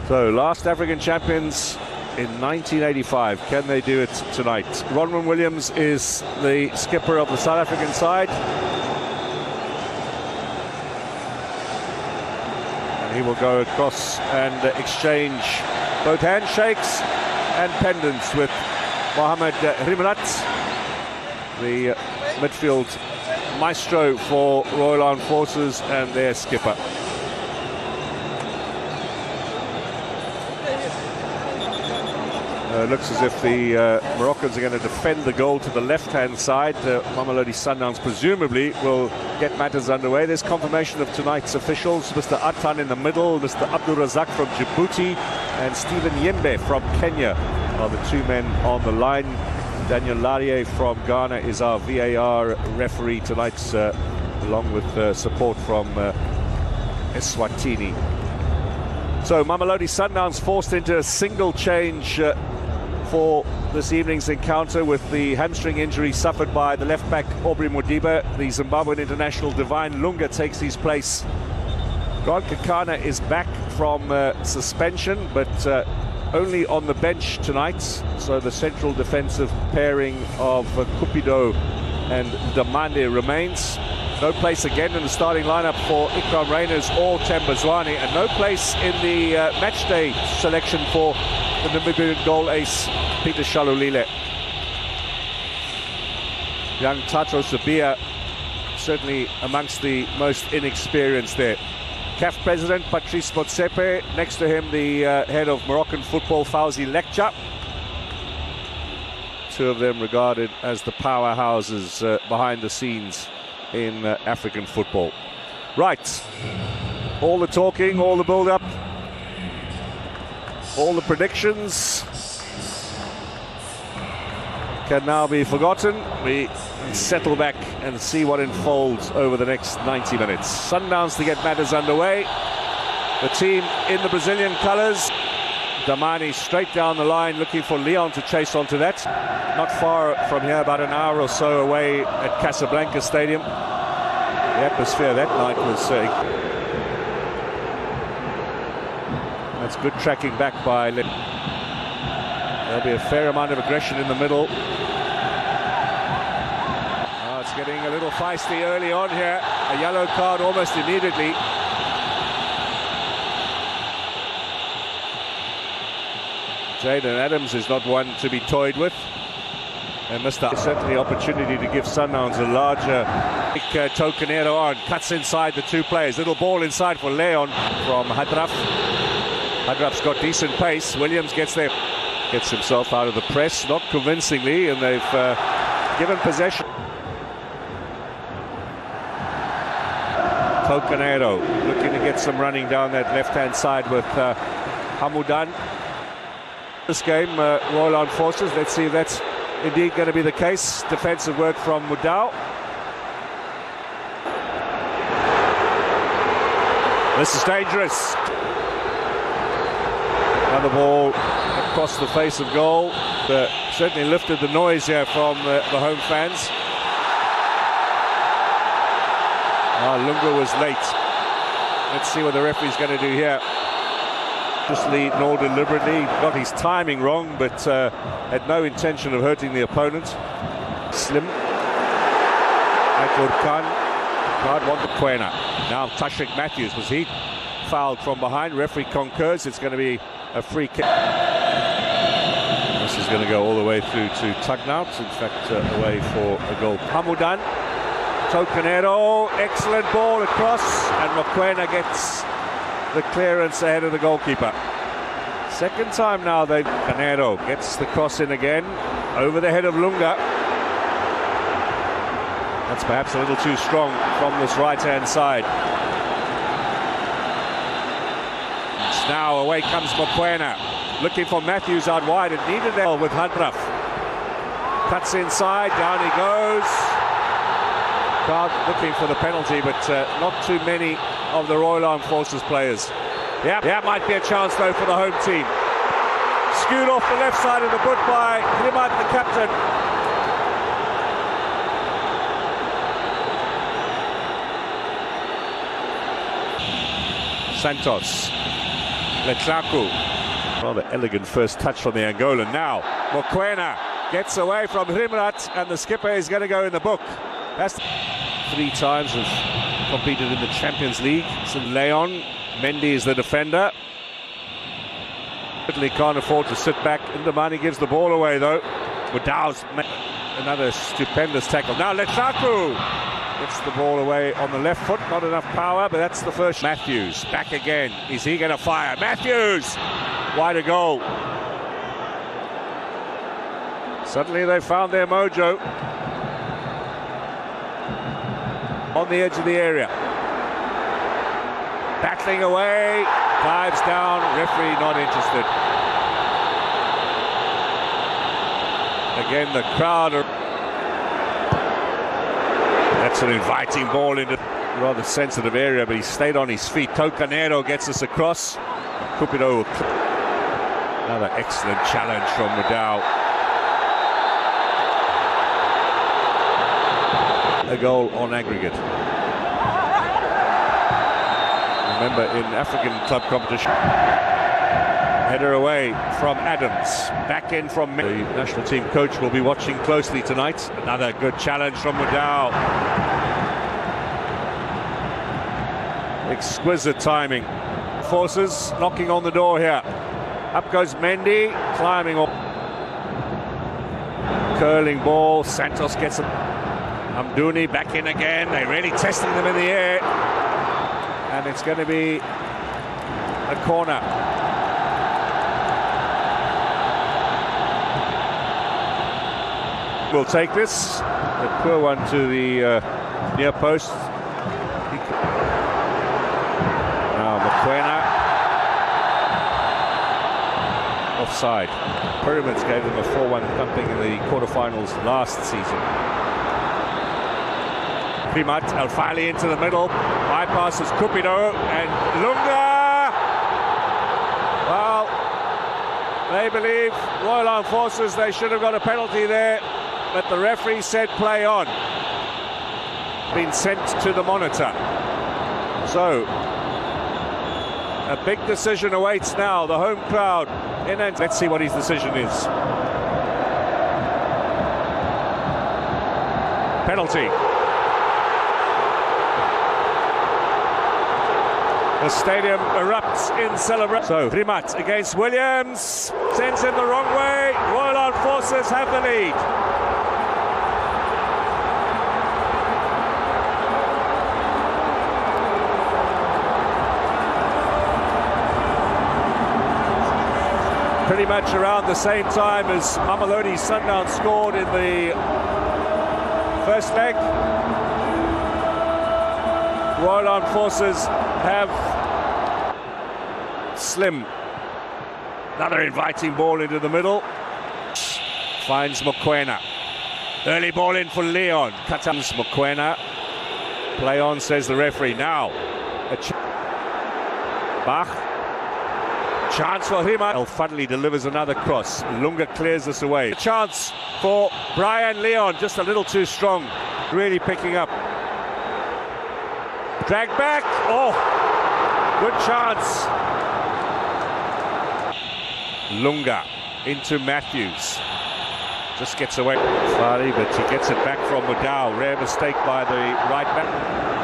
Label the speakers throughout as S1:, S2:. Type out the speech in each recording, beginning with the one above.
S1: So, last African champions in 1985. Can they do it tonight? Ronwen Williams is the skipper of the South African side. And he will go across and exchange both handshakes and pendants with Mohamed Rimrat, the midfield maestro for Royal Armed Forces and their skipper. Looks as if the Moroccans are going to defend the goal to the left-hand side. Mamelodi Sundowns presumably will get matters underway. There's confirmation of tonight's officials. Mr. Atan in the middle, Mr. Abdul Razak from Djibouti, and Stephen Yembe from Kenya are the two men on the line. Daniel Larie from Ghana is our VAR referee tonight, along with support from Eswatini. So Mamelodi Sundowns forced into a single change for this evening's encounter with the hamstring injury suffered by the left back Aubrey Modiba. The Zimbabwean international Divine Lunga takes his place. Grant Kakana is back from suspension, but only on the bench tonight. So the central defensive pairing of Cupido and Damande remains. No place again in the starting lineup for Ikram Reyners or Tembazwane, and no place in the matchday selection for the Namibian goal ace Peter Shalulile. Young Tato Sabia certainly amongst the most inexperienced there. CAF president Patrice Motsepe, next to him the head of Moroccan football Fawzi Lekja. Two of them regarded as the powerhouses behind the scenes in African football. Right, all the talking, all the build-up, all the predictions can now be forgotten. We settle back and see what unfolds over the next 90 minutes. Sundowns to get matters underway. The team in the Brazilian colours. Damani straight down the line, looking for Leon to chase onto that. Not far from here, about an hour or so away at Casablanca Stadium. The atmosphere that night was... that's good tracking back by... There'll be a fair amount of aggression in the middle. Oh, it's getting a little feisty early on here. A yellow card almost immediately. Jaden Adams is not one to be toyed with. And Mr. Certainly opportunity to give Sundowns a larger Tocanero on. Cuts inside the two players. Little ball inside for Leon from Hadraf. Hadraf's got decent pace. Williams gets there. Gets himself out of the press, not convincingly, and they've given possession. Tocanero looking to get some running down that left-hand side with Hamoudan. This game, Royal Armed Forces, let's see if that's indeed going to be the case. Defensive work from Mudau. This is dangerous. Another ball across the face of goal. Certainly lifted the noise here from the home fans. Lunga was late. Let's see what the referee's going to do here. Nor deliberately, got his timing wrong, but had no intention of hurting the opponent. Slim. Akur Khan. Can't want the Quena. Now Tashik Matthews, was he fouled from behind? Referee concurs. It's going to be a free kick. This is going to go all the way through to Tugnout. In fact, away for a goal. Hamoudan. Tocanero. Excellent ball across, and Mokoena gets the clearance ahead of the goalkeeper. Second time now that Canero gets the cross in again over the head of Lunga. That's perhaps a little too strong from this right-hand side. Now away comes Mokoena, looking for Matthews out wide. It needed that with Hadraf. Cuts inside, down he goes. Crowd looking for the penalty, but not too many of the Royal Armed Forces players. Yeah, might be a chance though for the home team. Skewed off the left side of the boot by Grimat, the captain. Santos Letlaku. Rather elegant first touch from the Angolan. Now, Mokoena gets away from Rimrat, and the skipper is going to go in the book. That's 3 times have competed in the Champions League. So Leon, Mendy is the defender. Certainly can't afford to sit back. Indamani gives the ball away though. Mudau's another stupendous tackle. Now Letlaku gets the ball away on the left foot. Not enough power, but that's the first. Matthews back again. Is he going to fire? Matthews! Wide a goal. Suddenly they found their mojo. On the edge of the area. Battling away. Dives down. Referee not interested. Again, the crowd are... That's an inviting ball into a rather sensitive area, but he stayed on his feet. Tocanero gets us across. Cupido. Another excellent challenge from Mudau. A goal on aggregate. Remember, in African club competition, header away from Adams, back in from the national team coach will be watching closely tonight. Another good challenge from Mudau. Exquisite timing. Forces knocking on the door here. Up goes Mendy, climbing up. Curling ball. Santos gets it. Amdouni back in again. They're really testing them in the air. And it's going to be a corner. We'll take this. A poor one to the near post. Now Mokoena. Offside. Pyramids gave them a 4-1 thumping in the quarterfinals last season. Primat, Alfali into the middle, bypasses Cupido and Lunga. Well, they believe Royal Armed Forces they should have got a penalty there, but the referee said play on. Been sent to the monitor. So, a big decision awaits now. The home crowd in, and let's see what his decision is. Penalty. The stadium erupts in celebration. So, Primat against Williams. Sends him the wrong way. Royal Armed Forces have the lead. Pretty much around the same time as Mamelodi Sundowns scored in the first leg. Royal Armed Forces have Slim. Another inviting ball into the middle. Finds Mokoena. Early ball in for Leon. Cuts Mokoena. Play on, says the referee. Now, Bach. Chance for him. El Fadli delivers another cross. Lunga clears this away. A chance for Brian Leon. Just a little too strong. Really picking up. Drag back. Oh, good chance. Lunga into Matthews. Just gets away. Fari, but he gets it back from Mudau. Rare mistake by the right back.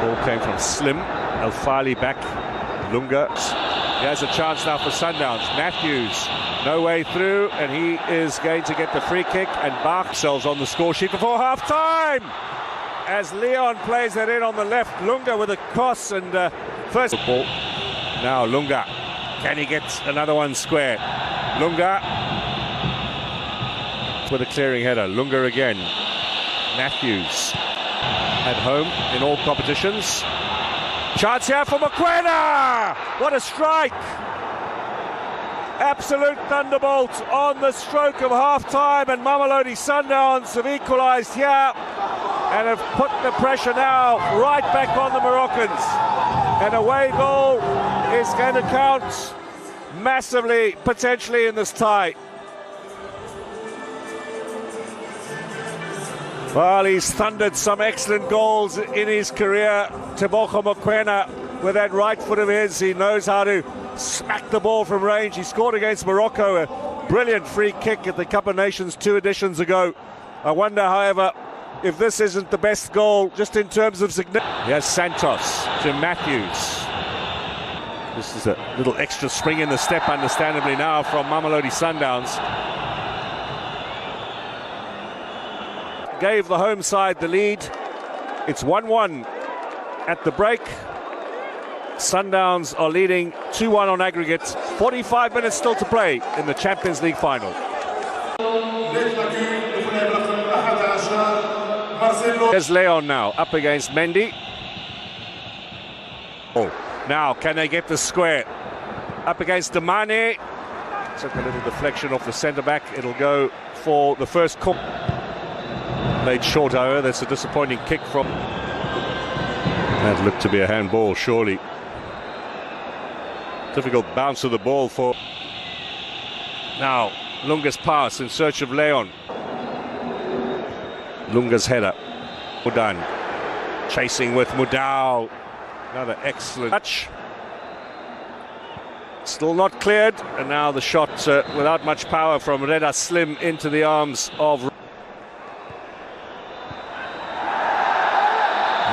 S1: Ball came from Slim. El Fali back. Lunga. He has a chance now for Sundowns. Matthews, no way through, and he is going to get the free kick, and Bach sells on the score sheet before half-time. As Leon plays it in on the left, Lunga with a cross, and first ball. Now Lunga, can he get another one square? Lunga with a clearing header. Lunga again. Matthews at home in all competitions. Chance here for Mokoena! What a strike! Absolute thunderbolt on the stroke of half-time, and Mamelodi Sundowns have equalised here and have put the pressure now right back on the Moroccans. An away goal is going to count massively, potentially, in this tie. Well, he's thundered some excellent goals in his career. Tebogo Mokoena, with that right foot of his, he knows how to smacked the ball from range. He scored against Morocco, a brilliant free kick at the Cup of Nations 2 editions ago. I wonder, however, if this isn't the best goal just in terms of significance. Here's Santos to Matthews. This is a little extra spring in the step, understandably, now from Mamelodi Sundowns. Gave the home side the lead. It's 1-1 at the break. Sundowns are leading 2-1 on aggregate. 45 minutes still to play in the Champions League final. There's Leon now up against Mendy. Oh, now can they get the square? Up against Damani. Took a little deflection off the centre-back. It'll go for the first corner. Made short, however. That's a disappointing kick from... That looked to be a handball, surely. Difficult bounce of the ball for... Now, Lunga's pass in search of Leon. Lunga's header. Mudan chasing with Mudau. Another excellent touch. Still not cleared. And now the shot without much power from Reda Slim into the arms of...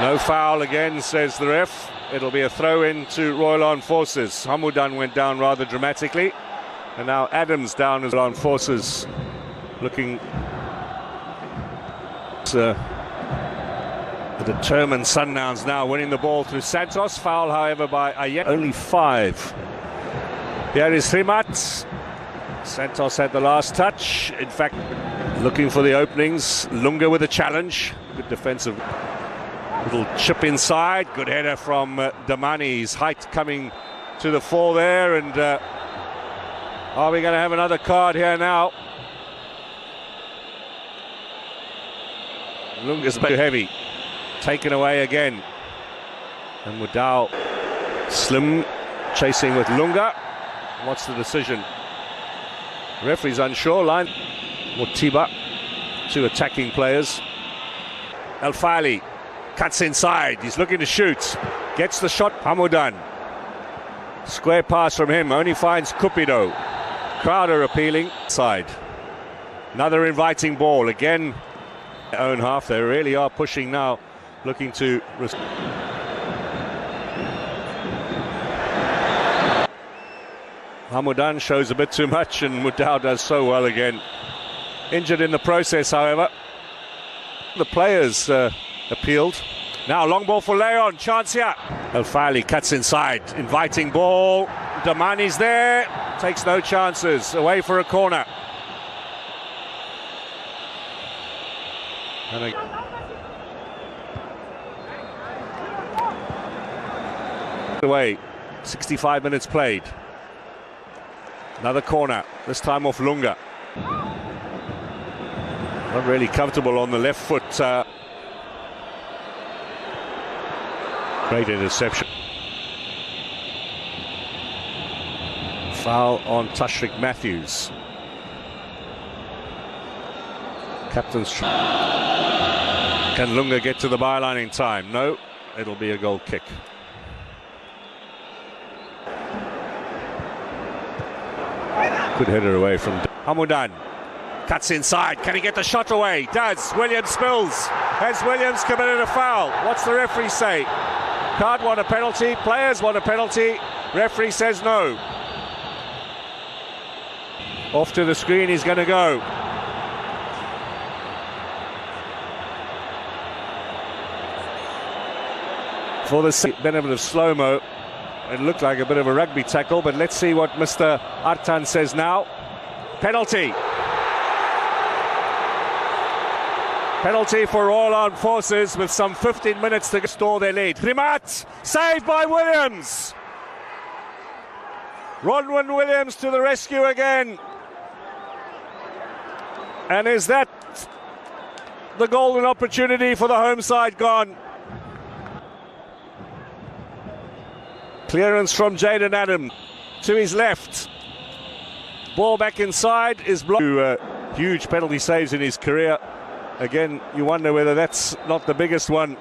S1: No foul again, says the ref. It'll be a throw-in to Royal Armed Forces. Hamudan went down rather dramatically. And now Adams down as Royal Armed Forces. Looking... The determined Sundowns now winning the ball through Santos. Foul, however, by Ayet. Only 5. Here is Rimat. Santos had the last touch. In fact, looking for the openings. Lunga with a challenge. Good defensive. Little chip inside. Good header from Damani's height coming to the fore there. And are we going to have another card here now? Lunga's too heavy. Taken away again. And Mudau Slim chasing with Lunga. What's the decision? Referee's unsure. Line Motiba. 2 attacking players. El Fali cuts inside. He's looking to shoot. Gets the shot. Hamudan. Square pass from him. Only finds Cupido. Crowder appealing. Side. Another inviting ball. Again, own half. They really are pushing now. Looking to... Hamudan shows a bit too much and Mudau does so well again. Injured in the process, however. The players appealed. Now long ball for Leon. Chance here. El Fali cuts inside. Inviting ball. Damani's there. Takes no chances. Away for a corner. And away. 65 minutes played. Another corner, this time off Lunga. Not really comfortable on the left foot. Great interception. Foul on Tashrik Matthews. Captain's... Can Lunga get to the byline in time? No, it'll be a goal kick. Good header away from Hamudan. Cuts inside. Can he get the shot away? Does. Williams spills. Has Williams committed a foul? What's the referee say? Card want a penalty. Players want a penalty. Referee says no. Off to the screen he's going to go. For the benefit of slow-mo, it looked like a bit of a rugby tackle, but let's see what Mr. Artan says now. Penalty. Penalty for Royal Armed Forces with some 15 minutes to restore their lead. Rimat, saved by Williams. Ronwin Williams to the rescue again. And is that the golden opportunity for the home side gone? Clearance from Jaden Adam to his left. Ball back inside is blocked. Huge penalty saves in his career. Again, you wonder whether that's not the biggest one